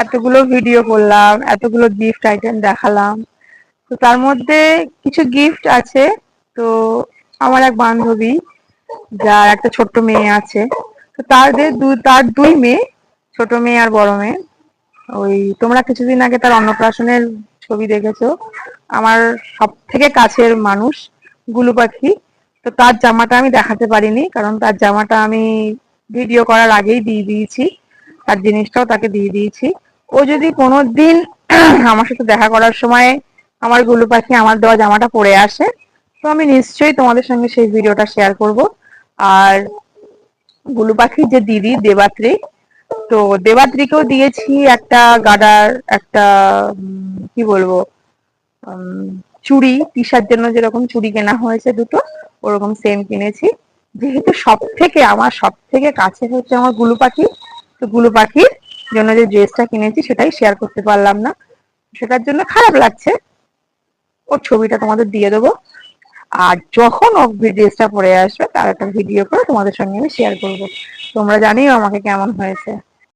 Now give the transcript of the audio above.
এতগুলো ভিডিও করলাম, এতগুলো গিফট আইটেম দেখালাম, তো তার মধ্যে কিছু গিফট আছে। তো আমার এক বান্ধবী যার একটা ছোট্ট মেয়ে আছে, তো তার দুই মেয়ে, ছোট মেয়ে আর বড় মেয়ে। ওই তোমরা কিছুদিন আগে তার অন্নপ্রাশনের ছবি দেখেছো। আমার সব থেকে কাছের মানুষ গুলু পাখি। তো তার জামাটা আমি দেখাতে পারিনি, কারণ তার জামাটা আমি ভিডিও করার আগেই দিয়ে দিয়েছি, তার জিনিসটাও তাকে দিয়ে দিয়েছি। ও যদি কোনোদিন আমার সাথে দেখা করার সময় আমার গুলু পাখি আমার দেওয়া জামাটা পরে আসে, তো আমি নিশ্চয়ই তোমাদের সঙ্গে সেই ভিডিওটা শেয়ার করব। আর গুলু পাখির যে দিদি দেবাত্রী, তো দেবাত্রীকেও দিয়েছি একটা গাডার, একটা কি বলবো, উম, চুড়ি, তিশার জন্য যেরকম চুড়ি কেনা হয়েছে দুটো, ওরকম সেম কিনেছি। যেহেতু আমার সব থেকে কাছে হচ্ছে আমার গুলু পাখি, তো গুলু পাখির জন্য যে ড্রেসটা কিনেছি সেটাই শেয়ার করতে পারলাম না, সেটার জন্য খারাপ লাগছে। ওর ছবিটা তোমাদের দিয়ে দেবো, আর যখন ও ড্রেসটা পরে আসবে তার একটা ভিডিও করে তোমাদের সঙ্গে আমি শেয়ার করবো। তোমরা জানিও আমাকে কেমন হয়েছে।